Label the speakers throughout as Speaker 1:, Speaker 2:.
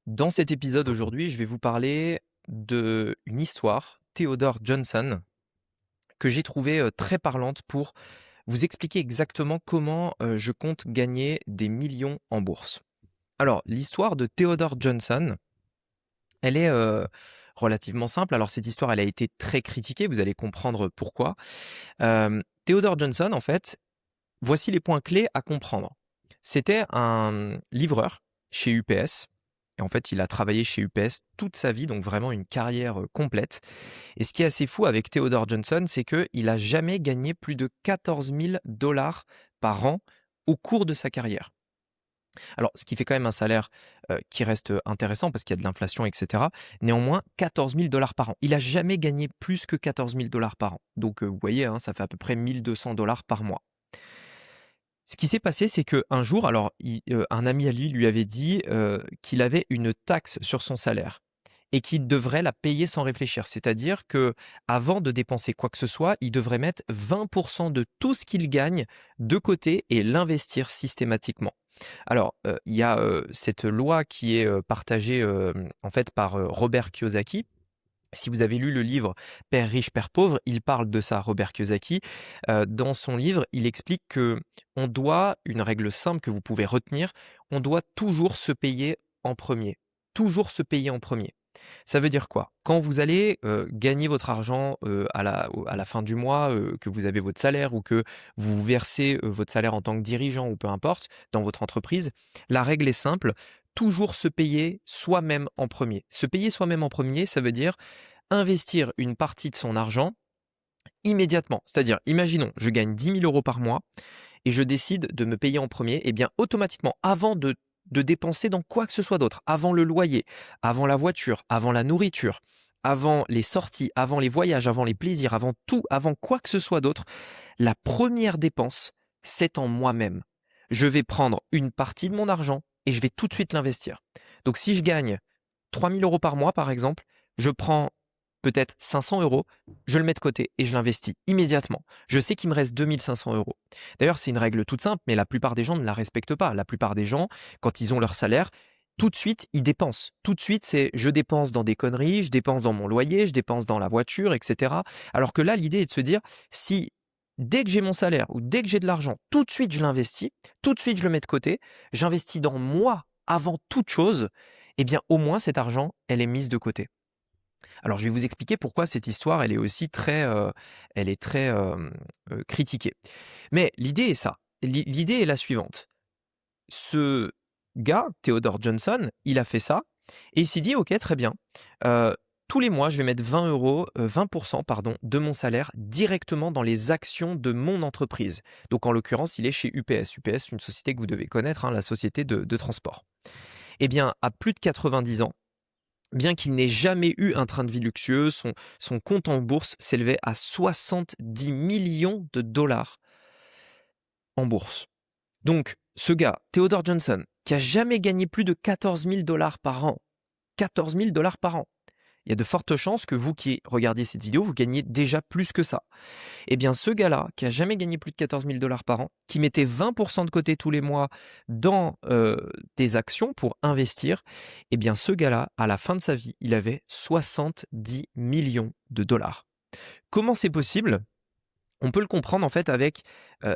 Speaker 1: Dans cet épisode aujourd'hui, je vais vous parler d'une histoire, Theodore Johnson, que j'ai trouvée très parlante pour vous expliquer exactement comment je compte gagner des millions en bourse. Alors, l'histoire de Theodore Johnson, elle est relativement simple. Alors, cette histoire, elle a été très critiquée, vous allez comprendre pourquoi. Theodore Johnson, en fait, voici les points clés à comprendre. C'était un livreur chez UPS. Et en fait, il a travaillé chez UPS toute sa vie, donc vraiment une carrière complète. Et ce qui est assez fou avec Theodore Johnson, c'est qu'il n'a jamais gagné plus de 14 000 dollars par an au cours de sa carrière. Alors, ce qui fait quand même un salaire qui reste intéressant parce qu'il y a de l'inflation, etc. Néanmoins, 14 000 dollars par an. Il n'a jamais gagné plus que 14 000 dollars par an. Donc, vous voyez, hein, ça fait à peu près 1 200 dollars par mois. Ce qui s'est passé, c'est qu'un jour, alors un ami à lui avait dit qu'il avait une taxe sur son salaire et qu'il devrait la payer sans réfléchir. C'est-à-dire que avant de dépenser quoi que ce soit, il devrait mettre 20% de tout ce qu'il gagne de côté et l'investir systématiquement. Alors, il y a cette loi qui est partagée en fait par Robert Kiyosaki. Si vous avez lu le livre Père riche, Père pauvre, il parle de ça, Robert Kiyosaki. Dans son livre, il explique que on doit, une règle simple que vous pouvez retenir, on doit toujours se payer en premier. Toujours se payer en premier. Ça veut dire quoi? Quand vous allez gagner votre argent à la fin du mois, que vous avez votre salaire ou que vous versez votre salaire en tant que dirigeant ou peu importe dans votre entreprise, la règle est simple, toujours se payer soi-même en premier. Se payer soi-même en premier, ça veut dire investir une partie de son argent immédiatement. C'est-à-dire, imaginons, je gagne 10 000 euros par mois et je décide de me payer en premier, et bien automatiquement, avant de dépenser dans quoi que ce soit d'autre, avant le loyer, avant la voiture, avant la nourriture, avant les sorties, avant les voyages, avant les plaisirs, avant tout, avant quoi que ce soit d'autre, la première dépense, c'est en moi-même. Je vais prendre une partie de mon argent et je vais tout de suite l'investir. Donc si je gagne 3 000 euros par mois, par exemple, je prends peut-être 500 euros, je le mets de côté et je l'investis immédiatement. Je sais qu'il me reste 2 500 euros. D'ailleurs, c'est une règle toute simple, mais la plupart des gens ne la respectent pas. La plupart des gens, quand ils ont leur salaire, tout de suite, ils dépensent. Tout de suite, c'est je dépense dans des conneries, je dépense dans mon loyer, je dépense dans la voiture, etc. Alors que là, l'idée est de se dire, si dès que j'ai mon salaire ou dès que j'ai de l'argent, tout de suite, je l'investis, tout de suite, je le mets de côté, j'investis dans moi avant toute chose, eh bien, au moins, cet argent, elle est mise de côté. Alors, je vais vous expliquer pourquoi cette histoire, elle est aussi elle est très critiquée. Mais l'idée est ça. L'idée est la suivante. Ce gars, Theodore Johnson, il a fait ça et il s'est dit, ok, très bien. Tous les mois, je vais mettre 20 euros, 20% pardon, de mon salaire directement dans les actions de mon entreprise. Donc, en l'occurrence, il est chez UPS. UPS, une société que vous devez connaître, hein, la société de transport. Eh bien, à plus de 90 ans, bien qu'il n'ait jamais eu un train de vie luxueux, son compte en bourse s'élevait à 70 millions de dollars en bourse. Donc, ce gars, Theodore Johnson, qui a jamais gagné plus de 14 000 dollars par an, 14 000 dollars par an, il y a de fortes chances que vous qui regardiez cette vidéo, vous gagnez déjà plus que ça. Eh bien, ce gars-là, qui a jamais gagné plus de 14 000 dollars par an, qui mettait 20% de côté tous les mois dans des actions pour investir, eh bien, ce gars-là, à la fin de sa vie, il avait 70 millions de dollars. Comment c'est possible? On peut le comprendre en fait avec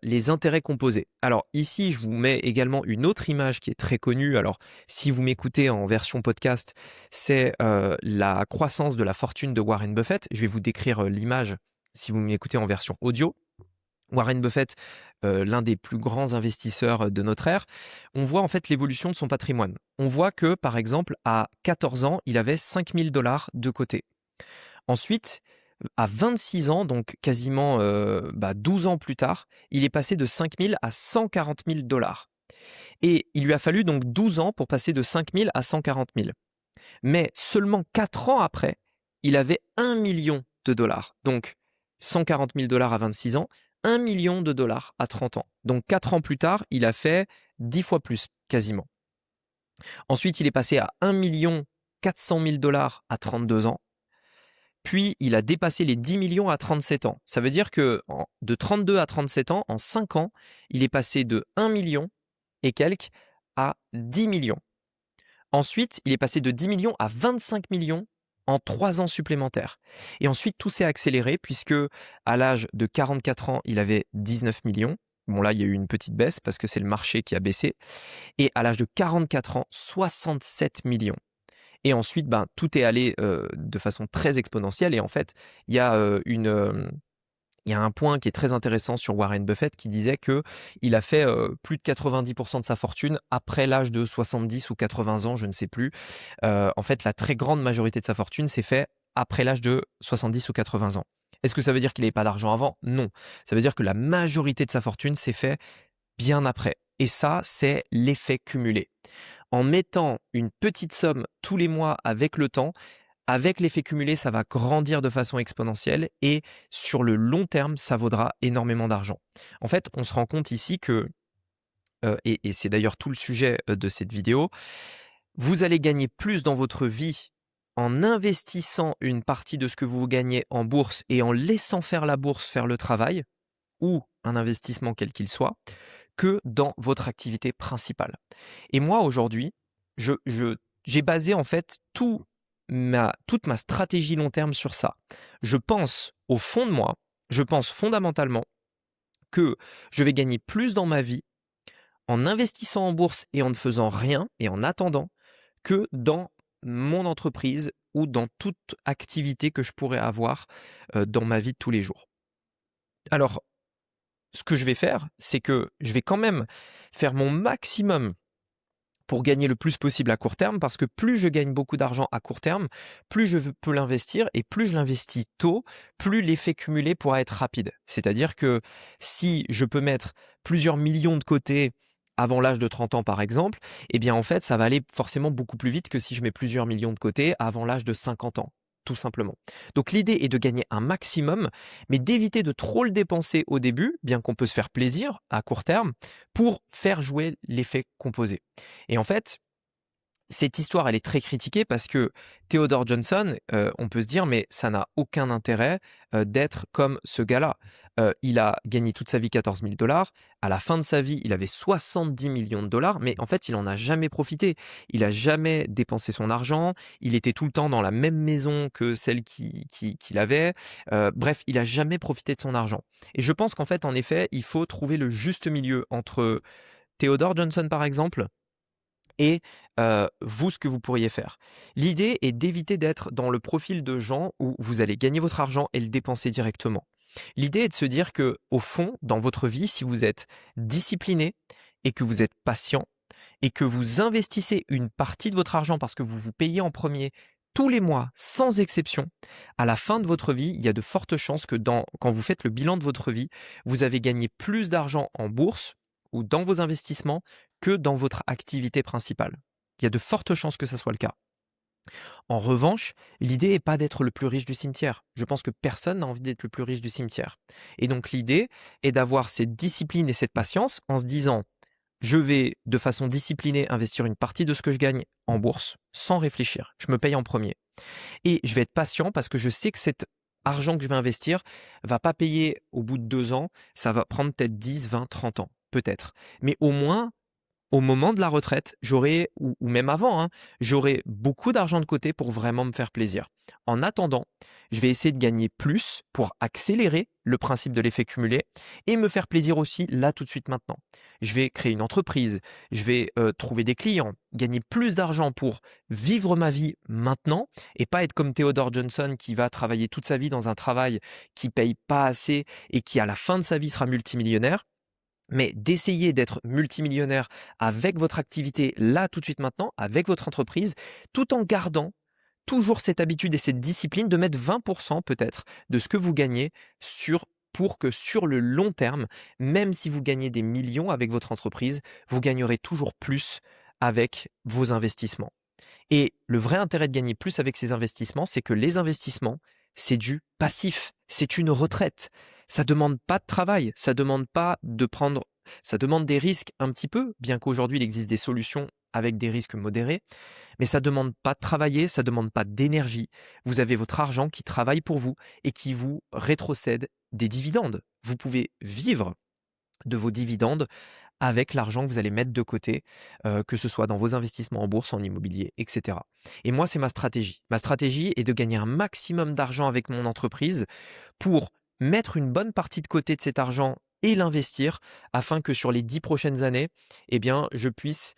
Speaker 1: les intérêts composés. Alors ici, je vous mets également une autre image qui est très connue. Alors si vous m'écoutez en version podcast, c'est la croissance de la fortune de Warren Buffett. Je vais vous décrire l'image si vous m'écoutez en version audio. Warren Buffett, l'un des plus grands investisseurs de notre ère, on voit en fait l'évolution de son patrimoine. On voit que par exemple à 14 ans, il avait 5 000 dollars de côté. Ensuite, à 26 ans, donc quasiment 12 ans plus tard, il est passé de 5 000 à 140 000 dollars. Et il lui a fallu donc 12 ans pour passer de 5 000 à 140 000. Mais seulement 4 ans après, il avait 1 million de dollars. Donc 140 000 dollars à 26 ans, 1 million de dollars à 30 ans. Donc 4 ans plus tard, il a fait 10 fois plus quasiment. Ensuite, il est passé à 1 400 000 dollars à 32 ans. Puis, il a dépassé les 10 millions à 37 ans. Ça veut dire que de 32 à 37 ans, en 5 ans, il est passé de 1 million et quelques à 10 millions. Ensuite, il est passé de 10 millions à 25 millions en 3 ans supplémentaires. Et ensuite, tout s'est accéléré puisque à l'âge de 44 ans, il avait 19 millions. Bon, là, il y a eu une petite baisse parce que c'est le marché qui a baissé. Et à l'âge de 44 ans, 67 millions. Et ensuite, ben, tout est allé de façon très exponentielle. Et en fait, il y a il y a un point qui est très intéressant sur Warren Buffett qui disait qu'il a fait plus de 90% de sa fortune après l'âge de 70 ou 80 ans, je ne sais plus. En fait, la très grande majorité de sa fortune s'est fait après l'âge de 70 ou 80 ans. Est-ce que ça veut dire qu'il n'avait pas d'argent avant? Non. Ça veut dire que la majorité de sa fortune s'est fait bien après. Et ça, c'est l'effet cumulé. En mettant une petite somme tous les mois avec le temps, avec l'effet cumulé, ça va grandir de façon exponentielle et sur le long terme, ça vaudra énormément d'argent. En fait, on se rend compte ici que, et c'est d'ailleurs tout le sujet de cette vidéo, vous allez gagner plus dans votre vie en investissant une partie de ce que vous gagnez en bourse et en laissant faire la bourse faire le travail, ou un investissement quel qu'il soit, que dans votre activité principale. Et moi, aujourd'hui, j'ai basé en fait toute ma stratégie long terme sur ça. Je pense au fond de moi, je pense fondamentalement que je vais gagner plus dans ma vie en investissant en bourse et en ne faisant rien et en attendant que dans mon entreprise ou dans toute activité que je pourrais avoir dans ma vie de tous les jours. Alors, ce que je vais faire, c'est que je vais quand même faire mon maximum pour gagner le plus possible à court terme, parce que plus je gagne beaucoup d'argent à court terme, plus je peux l'investir, et plus je l'investis tôt, plus l'effet cumulé pourra être rapide. C'est-à-dire que si je peux mettre plusieurs millions de côté avant l'âge de 30 ans par exemple, eh bien en fait ça va aller forcément beaucoup plus vite que si je mets plusieurs millions de côté avant l'âge de 50 ans. Tout simplement. Donc l'idée est de gagner un maximum, mais d'éviter de trop le dépenser au début, bien qu'on peut se faire plaisir à court terme, pour faire jouer l'effet composé. Et en fait, cette histoire, elle est très critiquée parce que Theodore Johnson, on peut se dire, mais ça n'a aucun intérêt d'être comme ce gars-là. Il a gagné toute sa vie 14 000 $. À la fin de sa vie, il avait 70 millions de dollars, mais en fait, il n'en a jamais profité. Il n'a jamais dépensé son argent. Il était tout le temps dans la même maison que celle qu'il avait. Bref, il n'a jamais profité de son argent. Et je pense qu'en fait, en effet, il faut trouver le juste milieu entre Theodore Johnson, par exemple, et vous, ce que vous pourriez faire. L'idée est d'éviter d'être dans le profil de gens où vous allez gagner votre argent et le dépenser directement. L'idée est de se dire que, au fond, dans votre vie, si vous êtes discipliné et que vous êtes patient et que vous investissez une partie de votre argent parce que vous vous payez en premier tous les mois, sans exception, à la fin de votre vie, il y a de fortes chances que quand vous faites le bilan de votre vie, vous avez gagné plus d'argent en bourse ou dans vos investissements que dans votre activité principale. Il y a de fortes chances que ça soit le cas. En revanche, l'idée n'est pas d'être le plus riche du cimetière. Je pense que personne n'a envie d'être le plus riche du cimetière. Et donc l'idée est d'avoir cette discipline et cette patience en se disant, je vais de façon disciplinée investir une partie de ce que je gagne en bourse sans réfléchir. Je me paye en premier. Et je vais être patient parce que je sais que cet argent que je vais investir va pas payer au bout de 2 ans, ça va prendre peut-être 10, 20, 30 ans, peut-être. Mais au moins, au moment de la retraite, j'aurai, ou même avant, hein, j'aurai beaucoup d'argent de côté pour vraiment me faire plaisir. En attendant, je vais essayer de gagner plus pour accélérer le principe de l'effet cumulé et me faire plaisir aussi là tout de suite maintenant. Je vais créer une entreprise, je vais trouver des clients, gagner plus d'argent pour vivre ma vie maintenant et pas être comme Theodore Johnson qui va travailler toute sa vie dans un travail qui paye pas assez et qui à la fin de sa vie sera multimillionnaire. Mais d'essayer d'être multimillionnaire avec votre activité là tout de suite maintenant, avec votre entreprise, tout en gardant toujours cette habitude et cette discipline de mettre 20% peut-être de ce que vous gagnez pour que sur le long terme, même si vous gagnez des millions avec votre entreprise, vous gagnerez toujours plus avec vos investissements. Et le vrai intérêt de gagner plus avec ces investissements, c'est que les investissements, c'est du passif, c'est une retraite. Ça demande pas de travail, ça demande pas de prendre, ça demande des risques un petit peu, bien qu'aujourd'hui il existe des solutions avec des risques modérés, mais ça demande pas de travailler, ça demande pas d'énergie. Vous avez votre argent qui travaille pour vous et qui vous rétrocède des dividendes. Vous pouvez vivre de vos dividendes avec l'argent que vous allez mettre de côté, que ce soit dans vos investissements en bourse, en immobilier, et cetera. Et moi, c'est ma stratégie. Ma stratégie est de gagner un maximum d'argent avec mon entreprise pour mettre une bonne partie de côté de cet argent et l'investir afin que sur les 10 prochaines années, eh bien, je puisse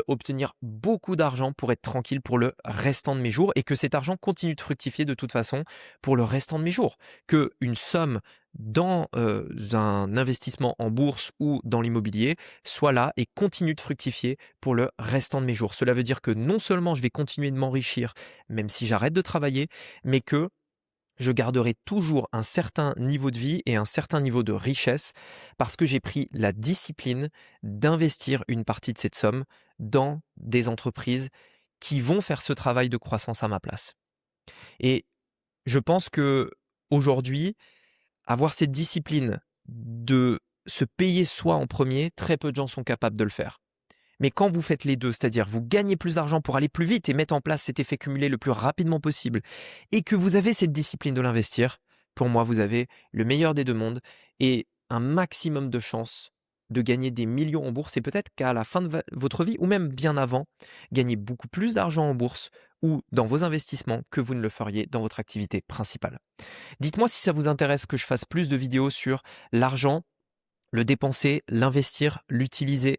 Speaker 1: obtenir beaucoup d'argent pour être tranquille pour le restant de mes jours et que cet argent continue de fructifier de toute façon pour le restant de mes jours. Que une somme dans un investissement en bourse ou dans l'immobilier soit là et continue de fructifier pour le restant de mes jours. Cela veut dire que non seulement je vais continuer de m'enrichir, même si j'arrête de travailler, mais que je garderai toujours un certain niveau de vie et un certain niveau de richesse parce que j'ai pris la discipline d'investir une partie de cette somme dans des entreprises qui vont faire ce travail de croissance à ma place. Et je pense que aujourd'hui, avoir cette discipline de se payer soi en premier, très peu de gens sont capables de le faire. Mais quand vous faites les deux, c'est-à-dire vous gagnez plus d'argent pour aller plus vite et mettre en place cet effet cumulé le plus rapidement possible, et que vous avez cette discipline de l'investir, pour moi, vous avez le meilleur des deux mondes et un maximum de chances de gagner des millions en bourse et peut-être qu'à la fin de votre vie, ou même bien avant, gagner beaucoup plus d'argent en bourse ou dans vos investissements que vous ne le feriez dans votre activité principale. Dites-moi si ça vous intéresse que je fasse plus de vidéos sur l'argent, le dépenser, l'investir, l'utiliser.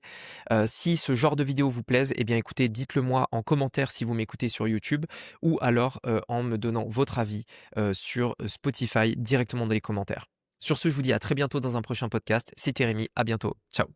Speaker 1: Si ce genre de vidéo vous plaise, eh bien écoutez, dites-le moi en commentaire si vous m'écoutez sur YouTube ou alors en me donnant votre avis sur Spotify directement dans les commentaires. Sur ce, je vous dis à très bientôt dans un prochain podcast. C'était Rémi, à bientôt. Ciao.